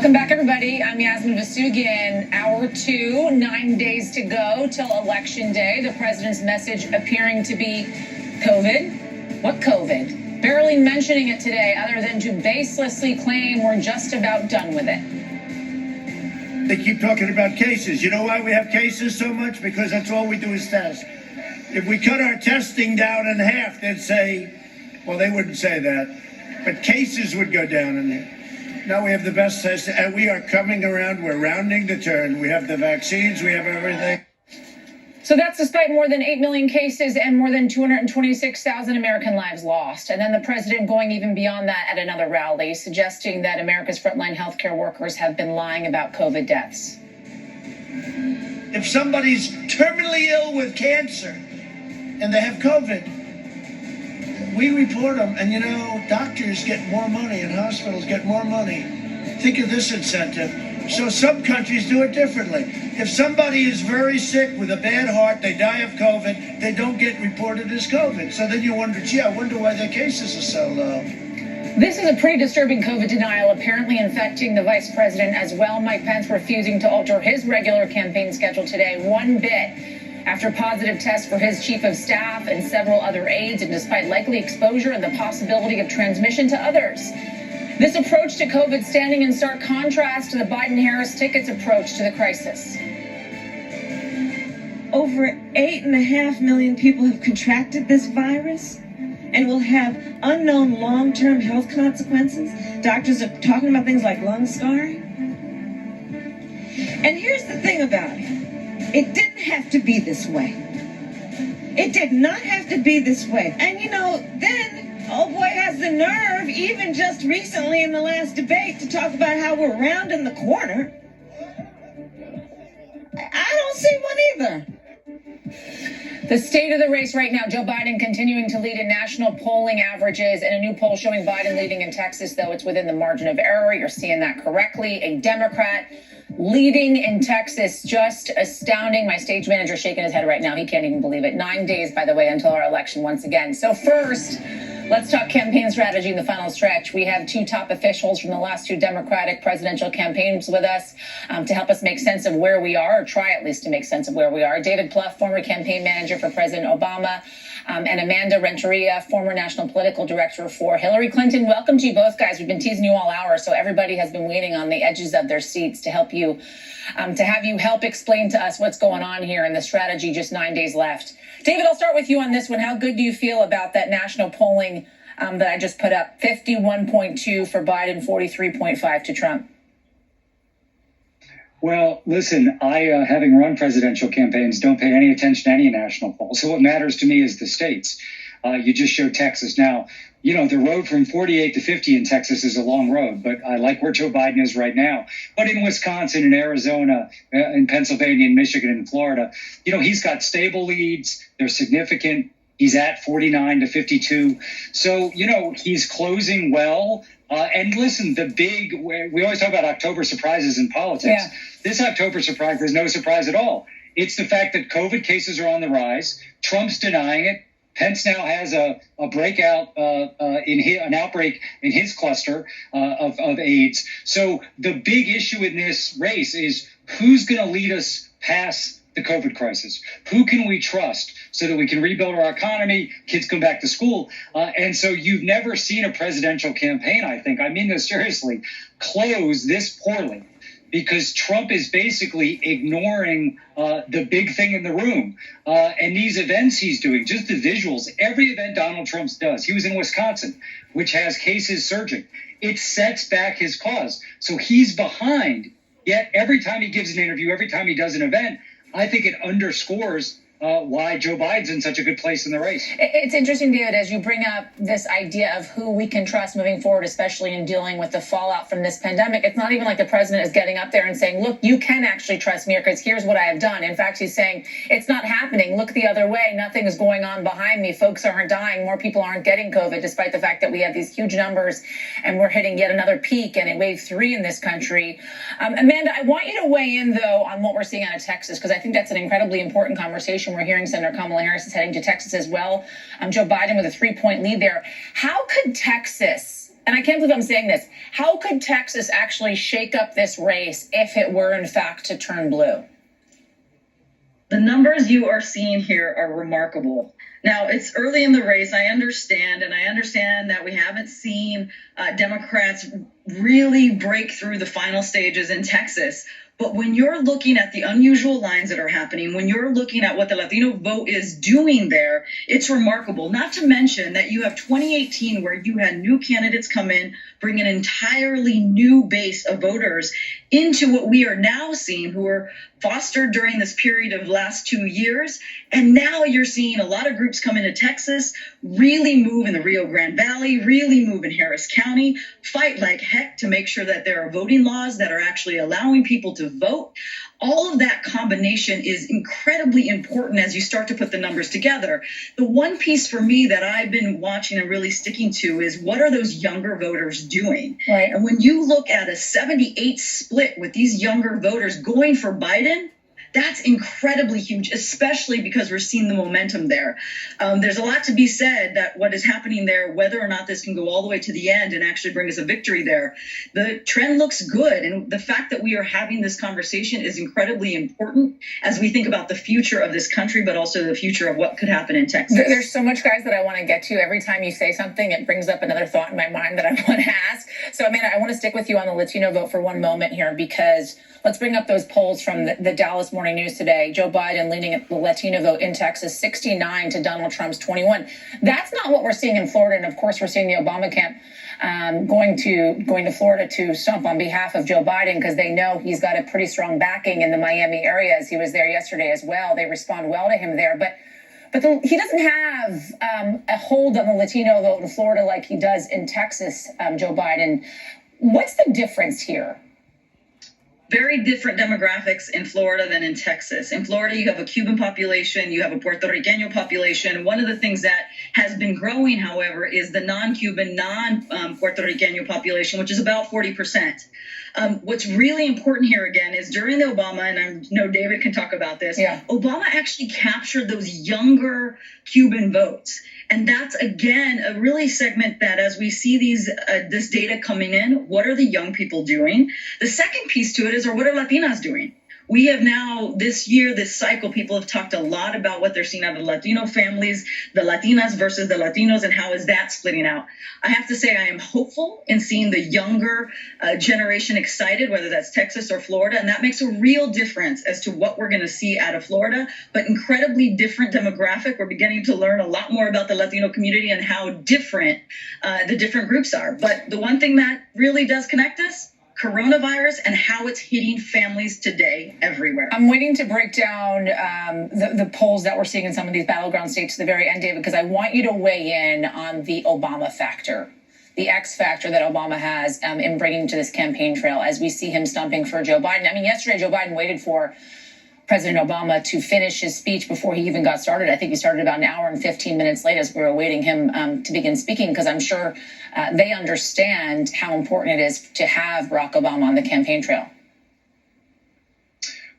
Welcome back, everybody. I'm Yasmin Vasugian. Hour 2, 9 days to go till Election Day. The president's message appearing to be COVID. What COVID? Barely mentioning it today, other than to baselessly claim we're just about done with it. They keep talking about cases. You know why we have cases so much? Because that's all we do is test. If we cut our testing down in half, they'd say, well, they wouldn't say that, but cases would go down in half. Now we have the best test, and we are coming around. We're rounding the turn. We have the vaccines. We have everything. So that's despite more than 8 million cases and more than 226,000 American lives lost. And then the president going even beyond that at another rally, suggesting that America's frontline healthcare workers have been lying about COVID deaths. If somebody's terminally ill with cancer and they have COVID, we report them, and doctors get more money and hospitals get more money. Think of this incentive. So some countries do it differently. If somebody is very sick with a bad heart, they die of COVID, they don't get reported as COVID. So then you wonder, gee, I wonder why their cases are so low. This is a pretty disturbing COVID denial, apparently infecting the vice president as well. Mike Pence refusing to alter his regular campaign schedule today one bit after positive tests for his chief of staff and several other aides, and despite likely exposure and the possibility of transmission to others. This approach to COVID standing in stark contrast to the Biden-Harris tickets approach to the crisis. Over 8.5 million people have contracted this virus and will have unknown long-term health consequences. Doctors are talking about things like lung scarring. And here's the thing about it. It didn't have to be this way. It did not have to be this way. And then old boy has the nerve, even just recently in the last debate, to talk about how we're rounding the corner. I don't see one either. The state of the race right now, Joe Biden continuing to lead in national polling averages, and a new poll showing Biden leading in Texas, though it's within the margin of error. You're seeing that correctly. A Democrat leading in Texas, just astounding. My stage manager shaking his head right now. He can't even believe it. 9 days, by the way, until our election once again. So first, let's talk campaign strategy in the final stretch. We have two top officials from the last two Democratic presidential campaigns with us to help us make sense of where we are, or try at least to make sense of where we are. David Plouffe, former campaign manager for President Obama, and Amanda Renteria, former national political director for Hillary Clinton. Welcome to you both, guys. We've been teasing you all hour, so everybody has been waiting on the edges of their seats to help you, to have you help explain to us what's going on here and the strategy just 9 days left. David, I'll start with you on this one. How good do you feel about that national polling that I just put up? 51.2 for Biden, 43.5 to Trump. Well, listen, I, having run presidential campaigns, don't pay any attention to any national poll. So what matters to me is the states. You just showed Texas. Now, the road from 48 to 50 in Texas is a long road, but I like where Joe Biden is right now. But in Wisconsin and Arizona, in Pennsylvania and Michigan and Florida, he's got stable leads. They're significant. He's at 49 to 52. So, he's closing well. And listen, we always talk about October surprises in politics. Yeah. This October surprise is no surprise at all. It's the fact that COVID cases are on the rise. Trump's denying it. Pence now has a breakout an outbreak in his cluster of AIDS. So the big issue in this race is who's going to lead us past the COVID crisis? Who can we trust so that we can rebuild our economy, kids come back to school? And so you've never seen a presidential campaign, I think, I mean this seriously, close this poorly. Because Trump is basically ignoring the big thing in the room. And these events he's doing, just the visuals, every event Donald Trump does. He was in Wisconsin, which has cases surging. It sets back his cause. So he's behind. Yet every time he gives an interview, every time he does an event, I think it underscores why Joe Biden's in such a good place in the race. It's interesting, David, as you bring up this idea of who we can trust moving forward, especially in dealing with the fallout from this pandemic. It's not even like the president is getting up there and saying, look, you can actually trust me because here's what I have done. In fact, he's saying it's not happening. Look the other way. Nothing is going on behind me. Folks aren't dying. More people aren't getting COVID, despite the fact that we have these huge numbers and we're hitting yet another peak and a wave 3 in this country. Amanda, I want you to weigh in, though, on what we're seeing out of Texas, because I think that's an incredibly important conversation. We're hearing Senator Kamala Harris is heading to Texas as well. Joe Biden with a 3-point lead there. How could Texas and I can't believe I'm saying this, how could Texas actually shake up this race if it were in fact to turn blue? The numbers you are seeing here are remarkable. Now, it's early in the race. I understand that we haven't seen Democrats really break through the final stages in Texas. But when you're looking at the unusual lines that are happening, when you're looking at what the Latino vote is doing there, it's remarkable. Not to mention that you have 2018 where you had new candidates come in, bring an entirely new base of voters into what we are now seeing, who were fostered during this period of last 2 years. And now you're seeing a lot of groups come into Texas, really move in the Rio Grande Valley, really move in Harris County, fight like heck to make sure that there are voting laws that are actually allowing people to vote. All of that combination is incredibly important as you start to put the numbers together. The one piece for me that I've been watching and really sticking to is what are those younger voters doing? Right. And when you look at a 78 split with these younger voters going for Biden, that's incredibly huge, especially because we're seeing the momentum there. There's a lot to be said that what is happening there, whether or not this can go all the way to the end and actually bring us a victory there, the trend looks good. And the fact that we are having this conversation is incredibly important as we think about the future of this country, but also the future of what could happen in Texas. There's so much, guys, that I want to get to. Every time you say something, it brings up another thought in my mind that I want to ask. So, Amanda, I want to stick with you on the Latino vote for one moment here, because let's bring up those polls from the Dallas Morning News today. Joe Biden leading the Latino vote in Texas, 69 to Donald Trump's 21. That's not what we're seeing in Florida. And of course, we're seeing the Obama camp going to Florida to stump on behalf of Joe Biden, because they know he's got a pretty strong backing in the Miami area, as he was there yesterday as well. They respond well to him there. But he doesn't have a hold on the Latino vote in Florida like he does in Texas, Joe Biden. What's the difference here? Very different demographics in Florida than in Texas. In Florida, you have a Cuban population, you have a Puerto Rican population. One of the things that has been growing, however, is the non-Cuban, non-Puerto Rican population, which is about 40%. What's really important here, again, is during the Obama, and I know David can talk about this, Obama actually captured those younger Cuban votes. And that's, again, a really segment that as we see this data coming in, what are the young people doing? The second piece to it is, what are Latinas doing? We have now, this year, this cycle, people have talked a lot about what they're seeing out of Latino families, the Latinas versus the Latinos, and how is that splitting out. I have to say I am hopeful in seeing the younger generation excited, whether that's Texas or Florida, and that makes a real difference as to what we're going to see out of Florida, but incredibly different demographic. We're beginning to learn a lot more about the Latino community and how different the different groups are. But the one thing that really does connect us, coronavirus and how it's hitting families today everywhere. I'm waiting to break down the polls that we're seeing in some of these battleground states to the very end, David, because I want you to weigh in on the Obama factor, the X factor that Obama has in bringing to this campaign trail as we see him stumping for Joe Biden. I mean, yesterday, Joe Biden waited for President Obama to finish his speech before he even got started. I think he started about an hour and 15 minutes late as we were awaiting him to begin speaking, because I'm sure they understand how important it is to have Barack Obama on the campaign trail.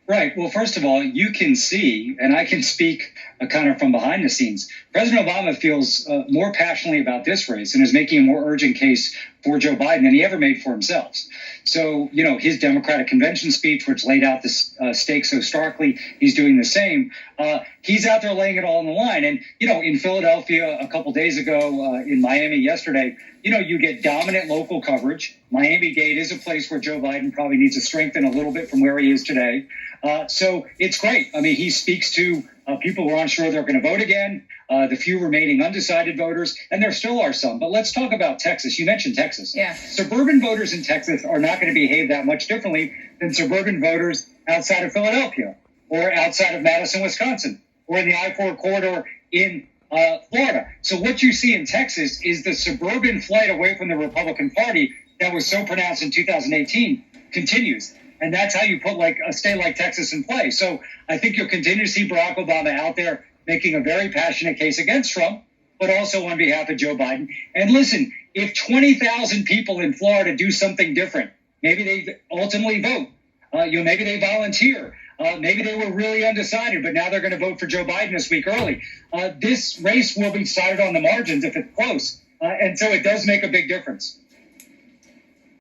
Right. Well, first of all, you can see, and I can speak kind of from behind the scenes, President Obama feels more passionately about this race and is making a more urgent case for Joe Biden than he ever made for himself. So, his Democratic convention speech, which laid out the stakes so starkly, he's doing the same. He's out there laying it all on the line. And, in Philadelphia a couple days ago, in Miami yesterday, you get dominant local coverage. Miami-Dade is a place where Joe Biden probably needs to strengthen a little bit from where he is today. So it's great. I mean, he speaks to people who aren't sure they're going to vote again, the few remaining undecided voters, and there still are some. But let's talk about Texas. You mentioned Texas. Yeah. Suburban voters in Texas are not going to behave that much differently than suburban voters outside of Philadelphia or outside of Madison, Wisconsin, or in the I-4 corridor in Florida. So what you see in Texas is the suburban flight away from the Republican Party that was so pronounced in 2018 continues. And that's how you put a state like Texas in play. So I think you'll continue to see Barack Obama out there making a very passionate case against Trump, but also on behalf of Joe Biden. And listen, if 20,000 people in Florida do something different, maybe they ultimately vote, maybe they volunteer, maybe they were really undecided, but now they're going to vote for Joe Biden this week early. This race will be decided on the margins if it's close. And so it does make a big difference.